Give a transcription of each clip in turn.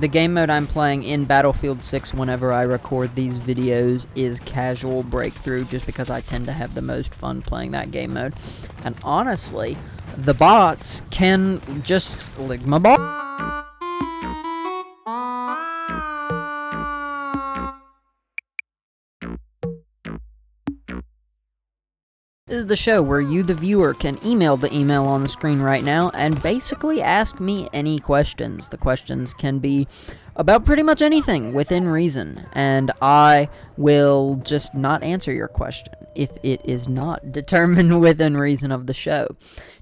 The game mode I'm playing in Battlefield 6 whenever I record these videos is Casual Breakthrough, just because I tend to have the most fun playing that game mode. And honestly, the bots can just LIGMA bot. This is the show where you, the viewer, can email the email on the screen right now and basically ask me any questions. The questions can be about pretty much anything within reason, and I will just not answer your question if it is not determined within reason of the show.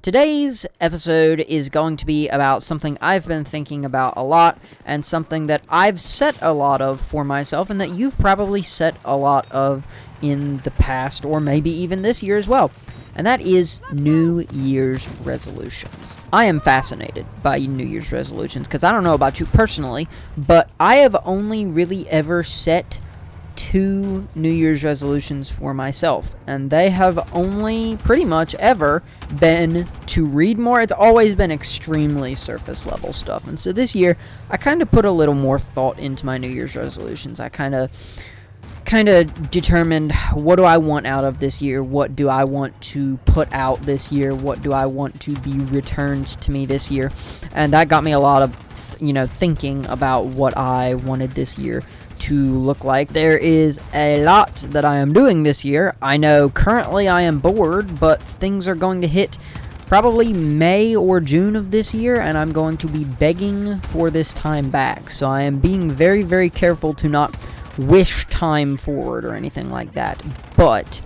Today's episode is going to be about something I've been thinking about a lot, and something that I've set a lot of for myself, and that you've probably set a lot of in the past, or maybe even this year as well, and that is New Year's resolutions. I am fascinated by New Year's resolutions, because I don't know about you personally, but I have only really ever set 2 New Year's resolutions for myself, and they have only pretty much ever been to read more. It's always been extremely surface level stuff, and so this year I kind of put a little more thought into my New Year's resolutions. I kind of determined, what do I want out of this year? What do I want to put out this year? What do I want to be returned to me this year? And that got me a lot of, thinking about what I wanted this year to look like. There is a lot that I am doing this year. I know currently I am bored, but things are going to hit probably May or June of this year, and I'm going to be begging for this time back. So I am being very, very careful to not wish time forward or anything like that. But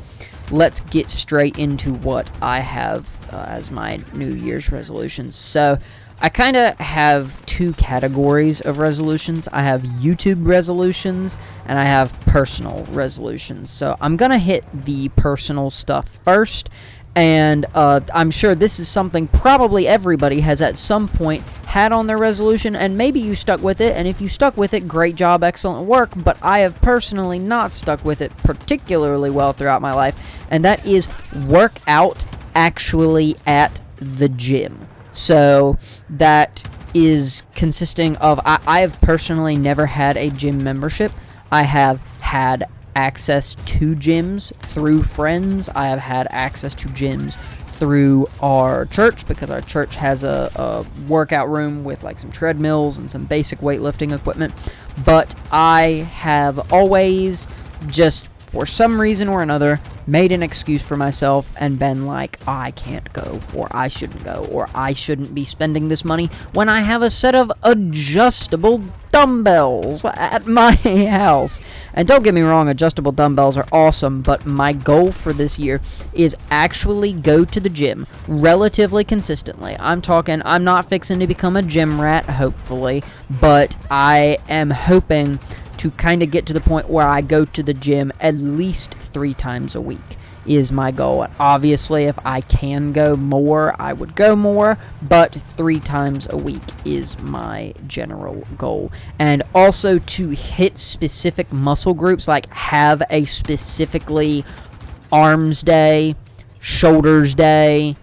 let's get straight into what I have as my New Year's resolutions. So I kind of have 2 categories of resolutions. I have YouTube resolutions and I have personal resolutions. So I'm gonna hit the personal stuff first, and I'm sure this is something probably everybody has at some point had on their resolution, and maybe you stuck with it, and if you stuck with it, great job, excellent work, but I have personally not stuck with it particularly well throughout my life, and that is work out actually at the gym. So that is consisting of, I have personally never had a gym membership. I have had access to gyms through friends. I have had access to gyms through our church, because our church has a workout room with like some treadmills and some basic weightlifting equipment. But I have always just, for some reason or another, made an excuse for myself and been like, I can't go, or I shouldn't go, or I shouldn't be spending this money when I have a set of adjustable dumbbells at my house. And don't get me wrong, adjustable dumbbells are awesome, but my goal for this year is actually go to the gym relatively consistently. I'm not fixing to become a gym rat, hopefully, but I am hoping to kind of get to the point where I go to the gym at least 3 times a week is my goal. And obviously, if I can go more, I would go more, but 3 times a week is my general goal. And also to hit specific muscle groups, like have a specifically arms day, shoulders day,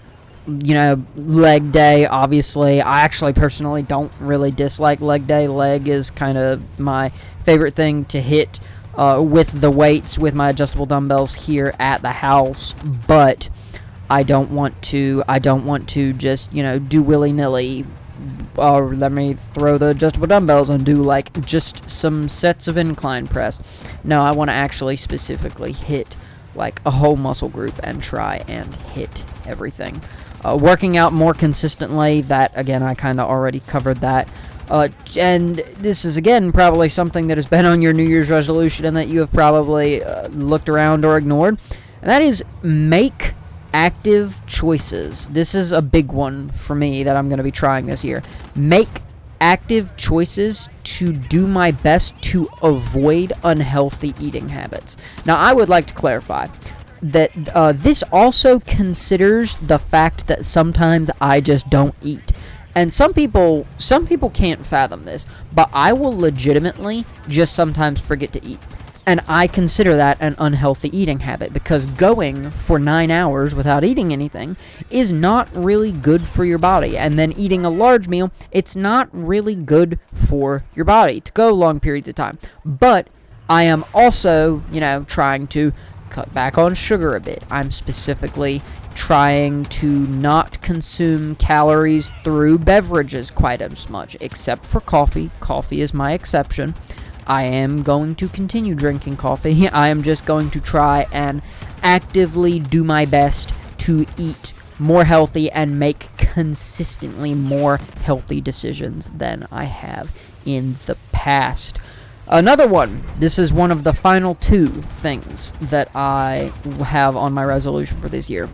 leg day. Obviously, I actually personally don't really dislike leg day. Leg is kind of my favorite thing to hit with the weights, with my adjustable dumbbells here at the house. But I don't want to just do willy-nilly, or let me throw the adjustable dumbbells and do like just some sets of incline press. No, I want to actually specifically hit like a whole muscle group and try and hit everything. Working out more consistently, that again, I kind of already covered that. And this is again probably something that has been on your New Year's resolution and that you have probably looked around or ignored, and that is make active choices. This is a big one for me that I'm going to be trying this year. Make active choices to do my best to avoid unhealthy eating habits. Now, I would like to clarify that this also considers the fact that sometimes I just don't eat. And some people can't fathom this, but I will legitimately just sometimes forget to eat. And I consider that an unhealthy eating habit, because going for 9 hours without eating anything is not really good for your body. And then eating a large meal, it's not really good for your body to go long periods of time. But I am also, trying to cut back on sugar a bit. I'm specifically trying to not consume calories through beverages quite as much, except for coffee. Coffee is my exception. I am going to continue drinking coffee. I am just going to try and actively do my best to eat more healthy and make consistently more healthy decisions than I have in the past. Another one, this is one of the final 2 things that I have on my resolution for this year,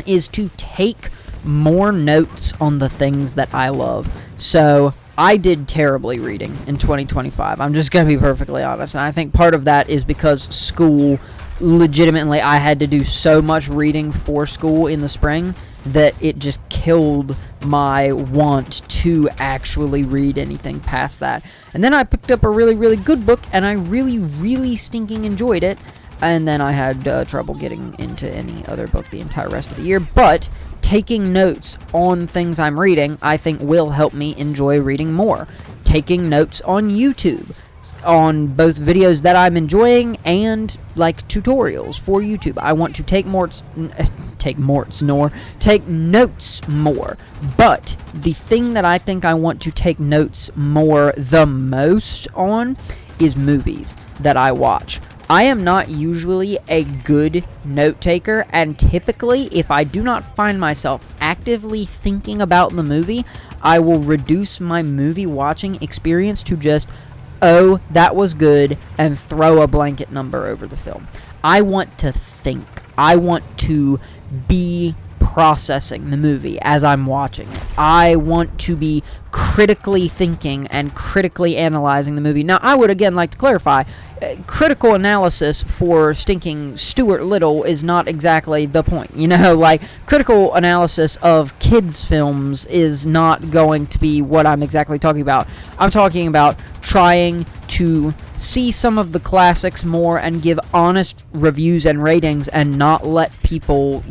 is to take more notes on the things that I love. So I did terribly reading in 2025. I'm just going to be perfectly honest. And I think part of that is because school, legitimately, I had to do so much reading for school in the spring that it just killed my want to actually read anything past that. And then I picked up a really, really good book, and I really, really stinking enjoyed it. And then I had trouble getting into any other book the entire rest of the year. But taking notes on things I'm reading, I think, will help me enjoy reading more. Taking notes on YouTube, on both videos that I'm enjoying and like tutorials for YouTube. I want to take notes more. But the thing that I think I want to take notes more the most on is movies that I watch. I am not usually a good note taker, and typically, if I do not find myself actively thinking about the movie, I will reduce my movie watching experience to just, oh, that was good, and throw a blanket number over the film. I want to think. I want to be processing the movie as I'm watching it. I want to be critically thinking and critically analyzing the movie. Now, I would again like to clarify, critical analysis for stinking Stuart Little is not exactly the point. Critical analysis of kids' films is not going to be what I'm exactly talking about. I'm talking about trying to see some of the classics more and give honest reviews and ratings and not let people,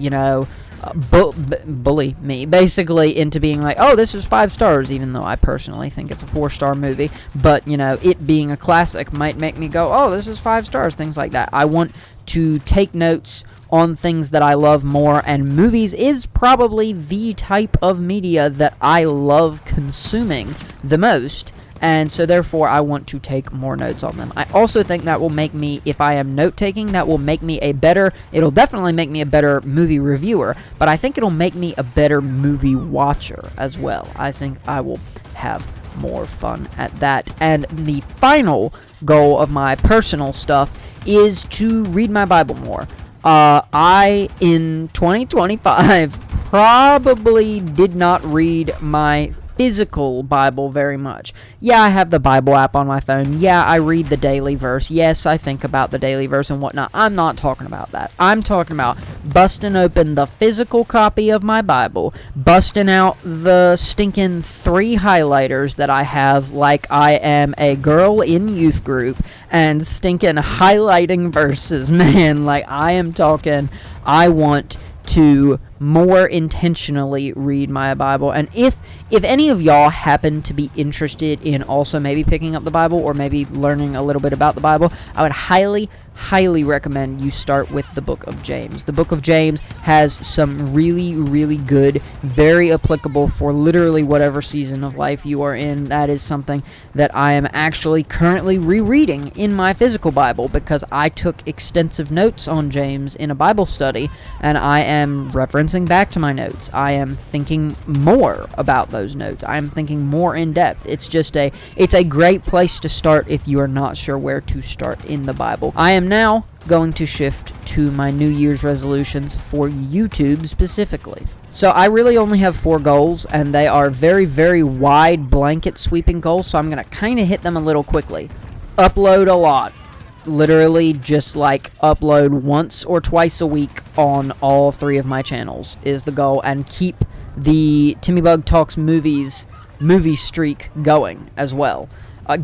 bully me basically into being like, oh, this is 5 stars, even though I personally think it's a 4-star movie. But it being a classic might make me go, oh, this is 5 stars, things like that. I want to take notes on things that I love more, and movies is probably the type of media that I love consuming the most. And so therefore I want to take more notes on them. I also think that will make me, if I am note-taking, that will make me it'll definitely make me a better movie reviewer, but I think it'll make me a better movie watcher as well. I think I will have more fun at that. And the final goal of my personal stuff is to read my Bible more. I, in 2025, probably did not read my physical Bible very much. Yeah, I have the Bible app on my phone. Yeah, I read the daily verse. Yes, I think about the daily verse and whatnot. I'm not talking about that. I'm talking about busting open the physical copy of my Bible, busting out the stinking 3 highlighters that I have like I am a girl in youth group, and stinking highlighting verses. Man, like I am talking, I want to more intentionally read my Bible. And if any of y'all happen to be interested in also maybe picking up the Bible or maybe learning a little bit about the Bible, I would highly recommend you start with the book of James. The book of James has some really, really good, very applicable for literally whatever season of life you are in. That is something that I am actually currently rereading in my physical Bible because I took extensive notes on James in a Bible study, and I am referencing back to my notes. I am thinking more about those notes. I am thinking more in depth. It's a great place to start if you are not sure where to start in the Bible. I am now going to shift to my New Year's resolutions for YouTube specifically. So I really only have 4 goals, and they are very, very wide blanket sweeping goals, so I'm going to kind of hit them a little quickly. Upload a lot. Literally just like upload once or twice a week on all 3 of my channels is the goal, and keep the Timmy Bug Talks movie streak going as well.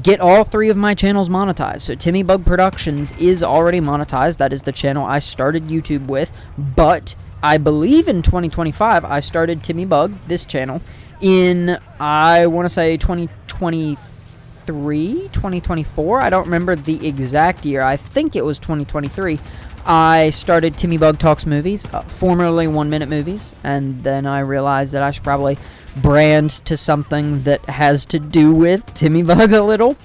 get all 3 of my channels monetized. So Timmy Bug Productions is already monetized. That is the channel I started YouTube with. But I believe in 2025, I started Timmy Bug, this channel, in, I want to say 2023, 2024. I don't remember the exact year. I think it was 2023. I started Timmy Bug Talks Movies, formerly 1 Minute Movies, and then I realized that I should probably brand to something that has to do with Timmy Bug a little.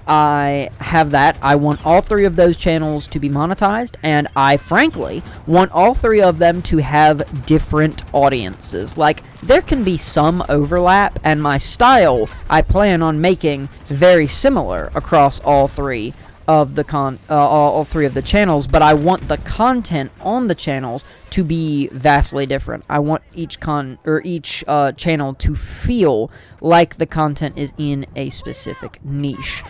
I have that. I want all 3 of those channels to be monetized, and I frankly want all 3 of them to have different audiences. Like, there can be some overlap, and my style I plan on making very similar across all 3 of the all 3 of the channels, but I want the content on the channels to be vastly different. I want each channel to feel like the content is in a specific niche.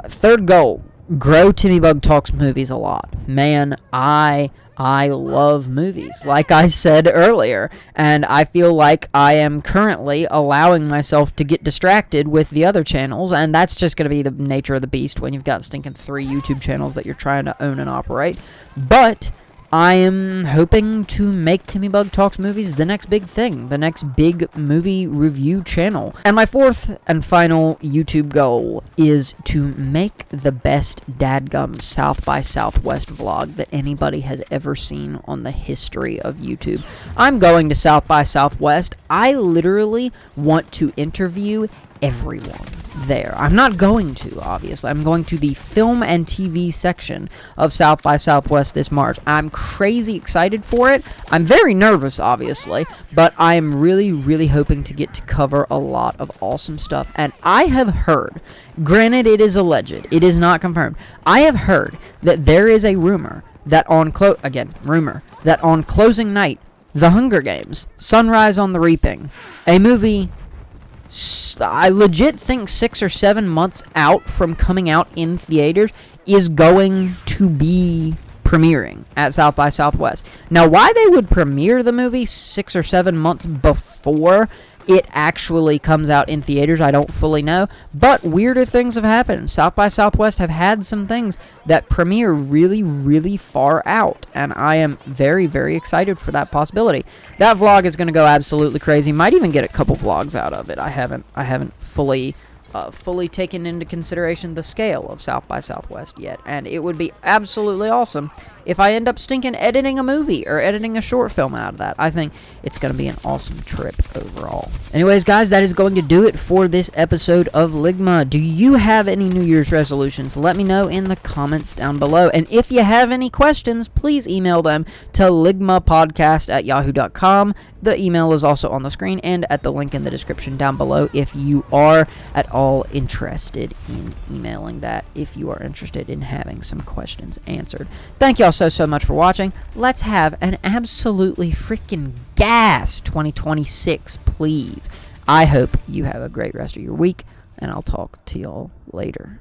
Third goal, grow Timmy Bug Talks Movies a lot. Man, I love movies, like I said earlier, and I feel like I am currently allowing myself to get distracted with the other channels, and that's just going to be the nature of the beast when you've got stinking 3 YouTube channels that you're trying to own and operate. But I am hoping to make Timmy Bug Talks Movies the next big thing, the next big movie review channel. And my 4th and final YouTube goal is to make the best dadgum South by Southwest vlog that anybody has ever seen on the history of YouTube. I'm going to South by Southwest. I literally want to interview everyone there. I'm not going to, obviously. I'm going to the film and TV section of South by Southwest this March. I'm crazy excited for it. I'm very nervous, obviously, but I'm really, really hoping to get to cover a lot of awesome stuff. And I have heard, granted it is alleged, it is not confirmed, I have heard that there is a rumor that on closing night, The Hunger Games, Sunrise on the Reaping, a movie I legit think 6 or 7 months out from coming out in theaters, is going to be premiering at South by Southwest. Now, why they would premiere the movie 6 or 7 months before it actually comes out in theaters, I don't fully know, but weirder things have happened. South by Southwest have had some things that premiere really, really far out, and I am very, very excited for that possibility. That vlog is going to go absolutely crazy. Might even get a couple vlogs out of it. I haven't fully taken into consideration the scale of South by Southwest yet, and it would be absolutely awesome if I end up stinking editing a movie or editing a short film out of that. I think it's going to be an awesome trip overall. Anyways, guys, that is going to do it for this episode of Ligma. Do you have any New Year's resolutions? Let me know in the comments down below. And if you have any questions, please email them to LIGMApodcast@yahoo.com. The email is also on the screen and at the link in the description down below if you are at all interested in emailing that, if you are interested in having some questions answered. Thank y'all so much for watching. Let's have an absolutely freaking gas 2026, please. I hope you have a great rest of your week, and I'll talk to y'all later.